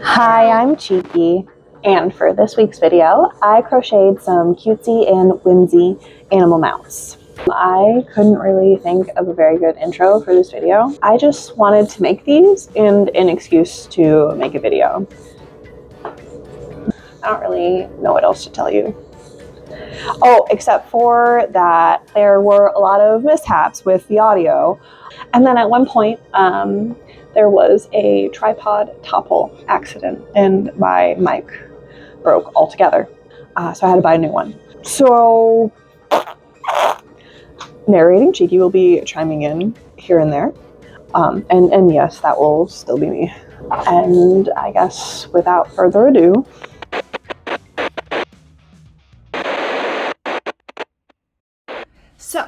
Hi, I'm Cheeky, and for this week's video, I crocheted some cutesy and whimsy animal mounts. I couldn't really think of a very good intro for this video. I just wanted to make these and an excuse to make a video. I don't really know what else to tell you. Oh, except for that there were a lot of mishaps with the audio. And then at one point, there was a tripod topple accident and my mic broke altogether. So I had to buy a new one. So narrating Cheeky will be chiming in here and there. And yes, that will still be me. And I guess without further ado, so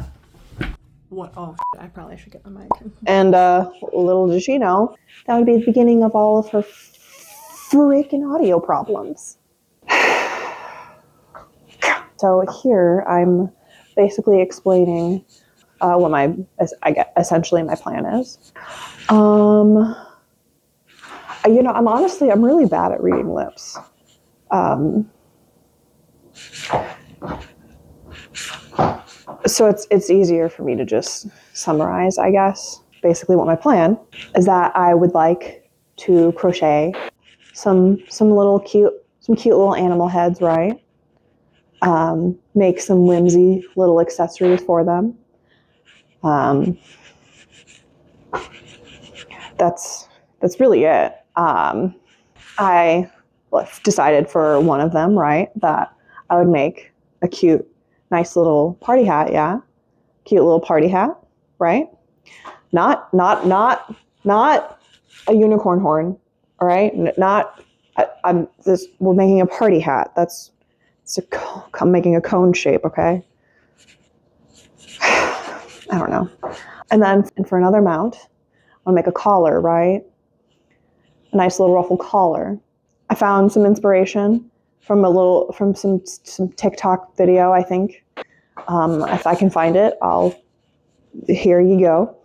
what? Oh, I probably should get my mic. And little did she know, that would be the beginning of all of her freaking audio problems. So here I'm basically explaining what essentially my plan is. You know, I'm really bad at reading lips. So it's easier for me to just summarize, I guess. Basically what my plan is that I would like to crochet some cute little animal heads, right? Make some whimsy little accessories for them. That's really it. I decided for one of them, right, that I would make a cute, nice little party hat. Yeah, cute little party hat, right? Not a unicorn horn. All right, we're making a party hat. I'm making a cone shape. Okay. I don't know. And then for another mount, I'll make a collar, right? A nice little ruffled collar. I found some inspiration from some TikTok video, I think. If I can find it, here you go.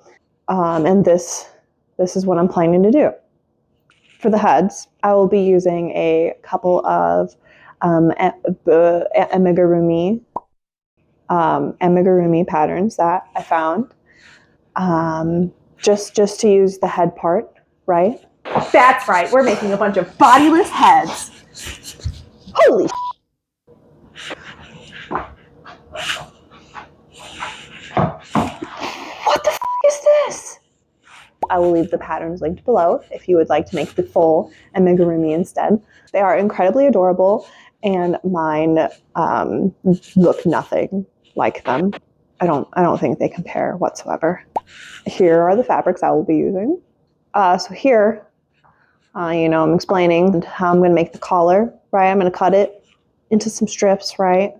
And this is what I'm planning to do. For the heads, I will be using a couple of amigirumi patterns that I found. Just to use the head part, right? That's right, we're making a bunch of bodiless heads. Holy what the is this? I will leave the patterns linked below if you would like to make the full amigurumi instead. They are incredibly adorable, and mine look nothing like them. I don't think they compare whatsoever. Here are the fabrics I will be using. So here, you know, I'm explaining how I'm going to make the collar, right? I'm going to cut it into some strips, right?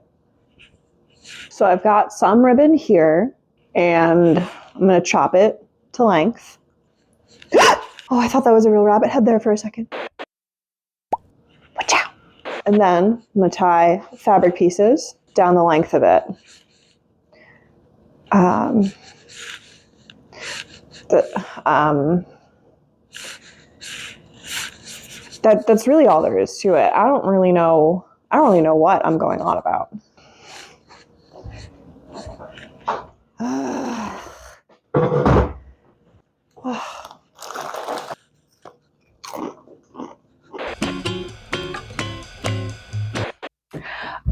So I've got some ribbon here, and I'm going to chop it to length. Oh, I thought that was a real rabbit head there for a second. Watch out. And then I'm going to tie fabric pieces down the length of it. That's really all there is to it. I don't really know what I'm going on about.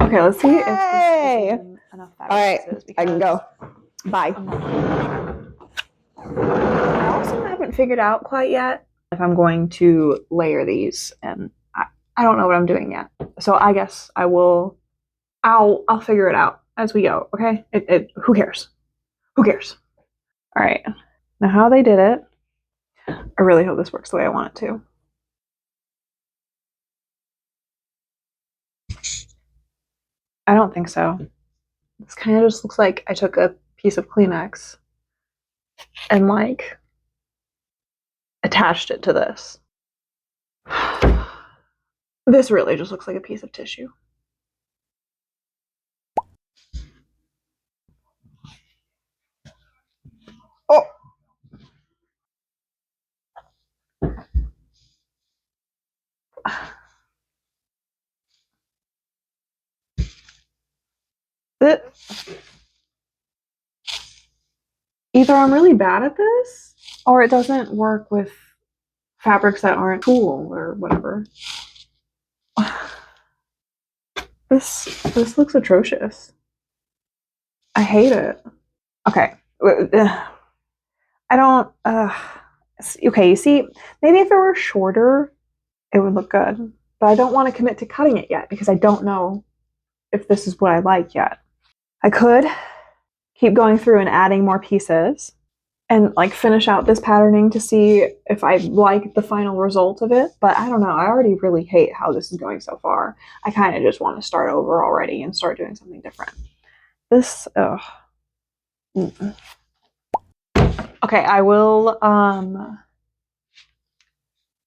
Okay, let's see if this is enough fabric. All right, I can go. Bye. I also haven't figured out quite yet if I'm going to layer these, and I don't know what I'm doing yet. So I guess I'll figure it out as we go. Okay? Who cares? Who cares? All right. Now how they did it, I really hope this works the way I want it to. I don't think so. This kind of just looks like I took a piece of Kleenex and like attached it to this. This really just looks like a piece of tissue. Oh. Either I'm really bad at this, or it doesn't work with fabrics that aren't tulle or whatever. This looks atrocious. I hate it. Okay. I don't, okay, you see, maybe if it were shorter, it would look good. But I don't want to commit to cutting it yet because I don't know if this is what I like yet. I could keep going through and adding more pieces and like finish out this patterning to see if I like the final result of it. But I don't know. I already really hate how this is going so far. I kind of just want to start over already and start doing something different. This, ugh. Mm-mm. Okay, I will, I'm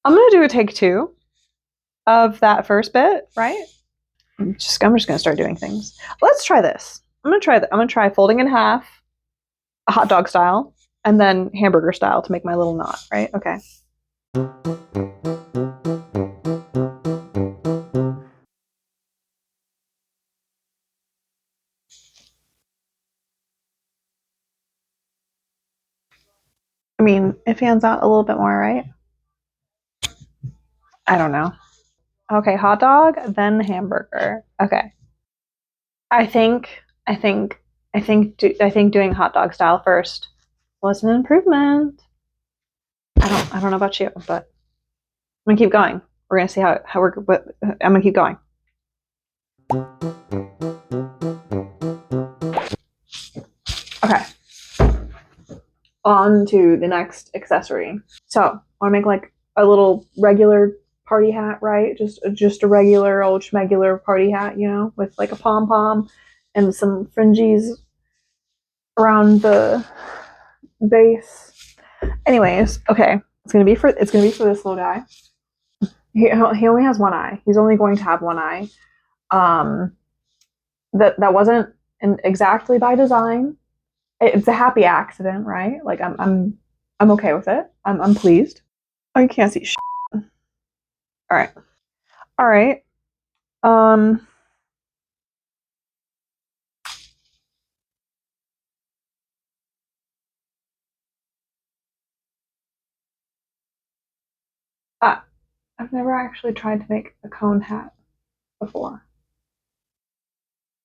gonna do a take 2 of that first bit, right? I'm just gonna start doing things. Let's try this. I'm gonna try folding in half, a hot dog style, and then hamburger style to make my little knot, right? Okay. I mean, it fans out a little bit more, right? I don't know. Okay, hot dog, then hamburger. Okay. I think doing hot dog style first was an improvement. I don't know about you, but I'm gonna keep going. We're gonna see how I'm gonna keep going. Okay. On to the next accessory. So I want to make like a little regular party hat, right? Just a regular old schmegular party hat, you know, with like a pom pom and some fringes around the base. Anyways, okay, it's gonna be for this little guy. He only has one eye. He's only going to have one eye. That wasn't exactly by design. It's a happy accident, right? Like I'm okay with it. I'm pleased. Oh, you can't see shit. All right. All right. I've never actually tried to make a cone hat before.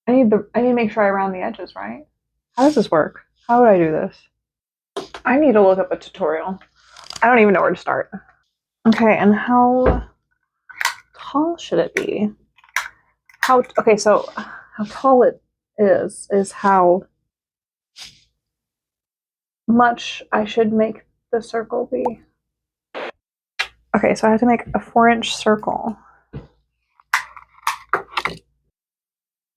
I need to make sure I round the edges, right? How does this work? How would I do this? I need to look up a tutorial. I don't even know where to start. Okay, and how tall should it be? Okay, so how tall it is how much I should make the circle be. Okay, so I have to make a 4-inch circle.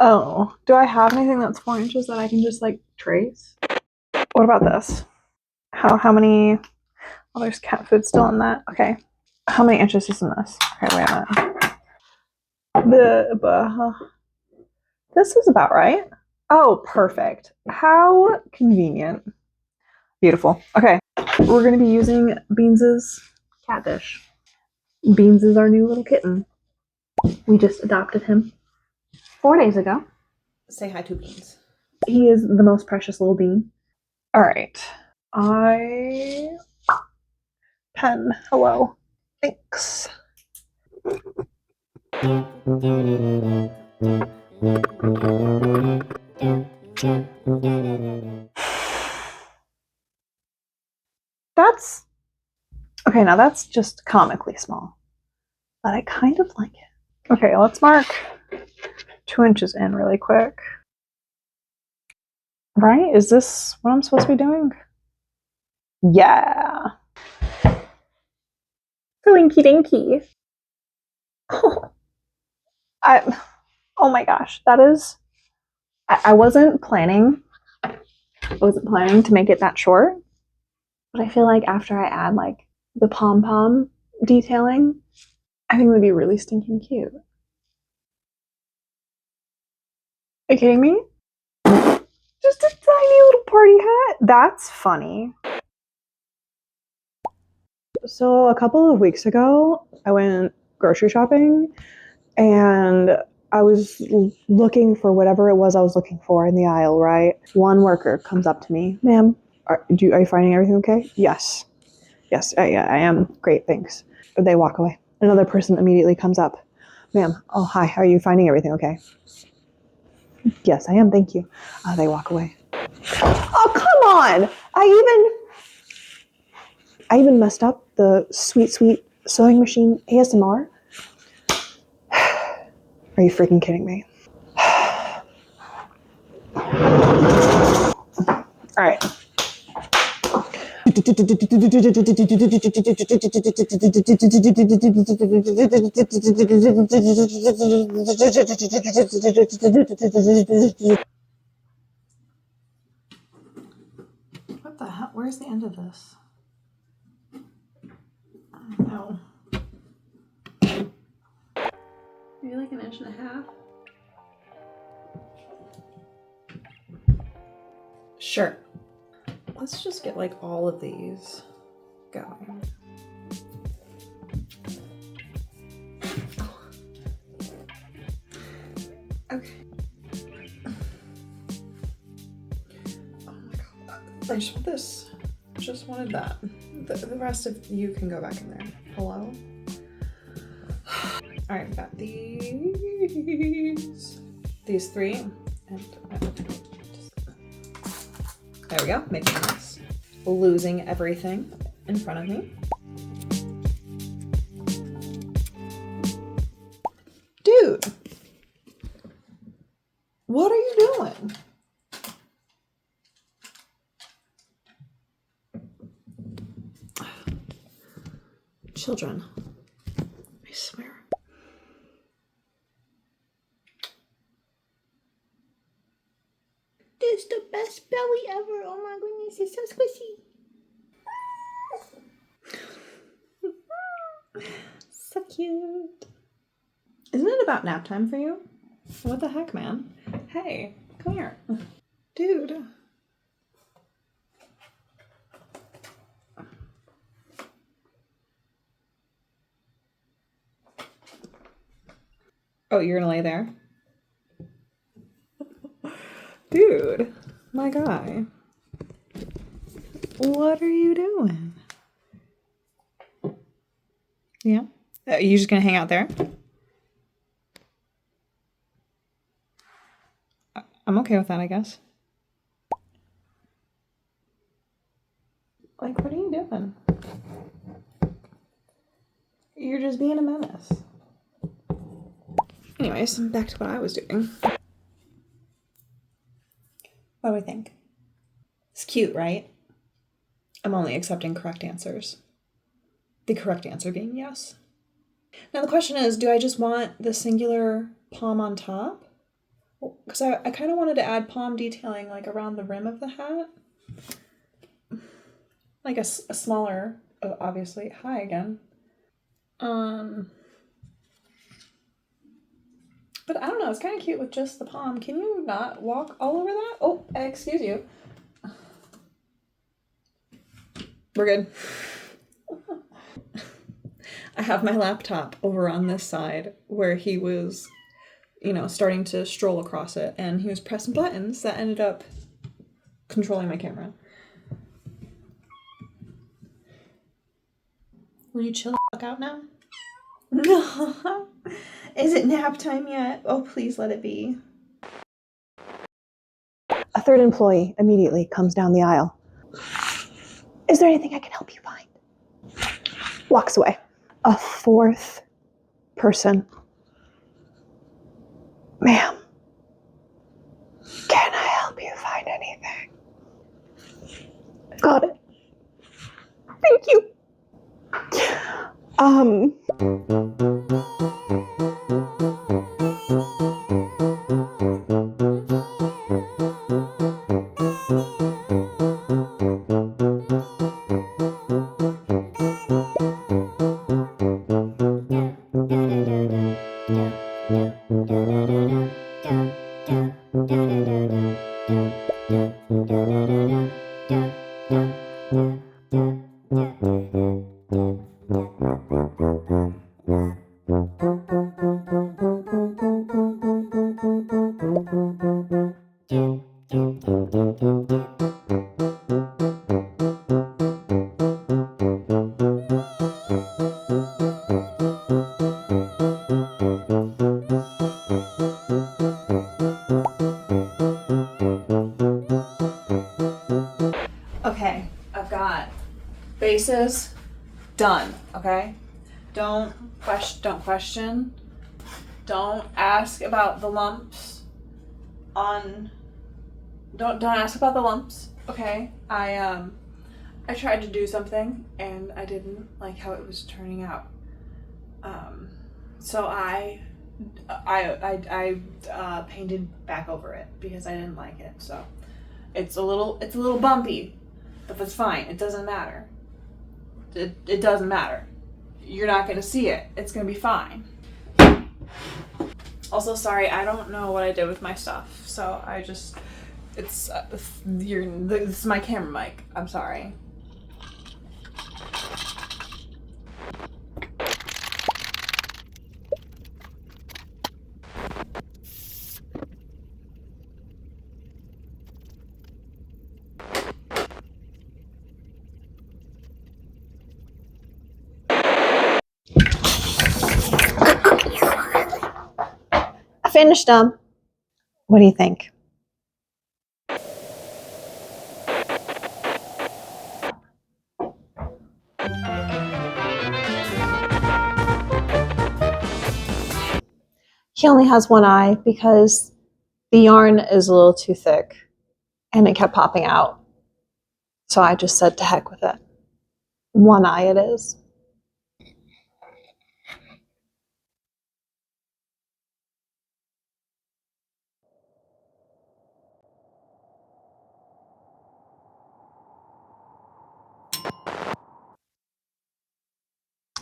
Oh, do I have anything that's 4 inches that I can just like trace? What about this? How many? Oh, there's cat food still in that. Okay, how many inches is in this? Okay, wait a minute. This is about right. Oh, perfect. How convenient. Beautiful. Okay, we're gonna be using Beans's cat dish. Beans is our new little kitten. We just adopted him 4 days ago. Say hi to Beans. He is the most precious little bean. All right. Pen. Hello. Thanks. That's okay. Now that's just comically small, but I kind of like it. Okay, let's mark 2 inches in really quick. Right? Is this what I'm supposed to be doing? Yeah. Blinky dinky. Oh my gosh, that is. I wasn't planning. I wasn't planning to make it that short, but I feel like after I add like the pom pom detailing, I think it would be really stinking cute. Are you kidding me? Just a tiny little party hat. That's funny. So a couple of weeks ago, I went grocery shopping and I was looking for whatever it was I was looking for in the aisle, right? One worker comes up to me, ma'am, are you finding everything okay? Yes. Yes, I am. Great, thanks. They walk away. Another person immediately comes up. Ma'am, oh, hi, are you finding everything okay? Yes, I am, thank you. They walk away. Oh, come on! I even messed up the sweet, sweet sewing machine ASMR. Are you freaking kidding me? All right. What the hell? Where's the end of this? No. Maybe like 1.5 inches. Sure. Let's just get like all of these going. Okay. Oh my god. I just want this. Just wanted that. The rest of you can go back in there. Hello? Alright, we've got these 3. And there we go, making a mess. Losing everything in front of me. Dude! What are you doing? Children. I swear. This is the best belly ever. Oh my goodness, it's so squishy. So cute. Isn't it about nap time for you? What the heck, man? Hey, come here. Dude. Oh, you're gonna lay there? Dude, my guy. What are you doing? Yeah? Are you just gonna hang out there? I'm okay with that, I guess. Like, what are you doing? You're just being a menace. Anyways, back to what I was doing. What do we think? It's cute, right? I'm only accepting correct answers. The correct answer being yes. Now the question is, do I just want the singular palm on top? Because I kind of wanted to add palm detailing like around the rim of the hat. Like a smaller, obviously, hi again. But I don't know, it's kind of cute with just the palm. Can you not walk all over that? Oh, excuse you. We're good. I have my laptop over on this side where he was, starting to stroll across it, and he was pressing buttons that ended up controlling my camera. Will you chill the fuck out now? No. Is it nap time yet? Oh, please let it be. A third employee immediately comes down the aisle. Is there anything I can help you find? Walks away. A fourth person. Ma'am, can I help you find anything? Got it. Thank you. done, okay? Don't question. Don't ask about the lumps don't ask about the lumps, okay? I tried to do something and I didn't like how it was turning out. So I painted back over it because I didn't like it. So it's a little bumpy, but that's fine. It doesn't matter. It doesn't matter. You're not gonna see it. It's gonna be fine. Also, sorry, I don't know what I did with my stuff. So this is my camera mic. I'm sorry. I finished them. What do you think? He only has one eye because the yarn is a little too thick and it kept popping out. So I just said to heck with it. One eye it is.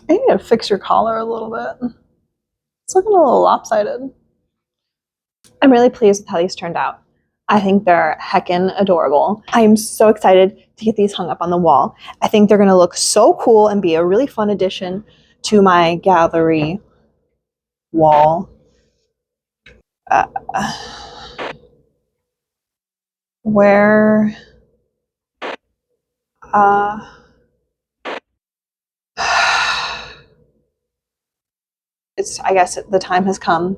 I need to fix your collar a little bit. It's looking a little lopsided. I'm really pleased with how these turned out. I think they're heckin' adorable. I am so excited to get these hung up on the wall. I think they're gonna look so cool and be a really fun addition to my gallery wall. Where I guess the time has come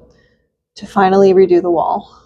to finally redo the wall.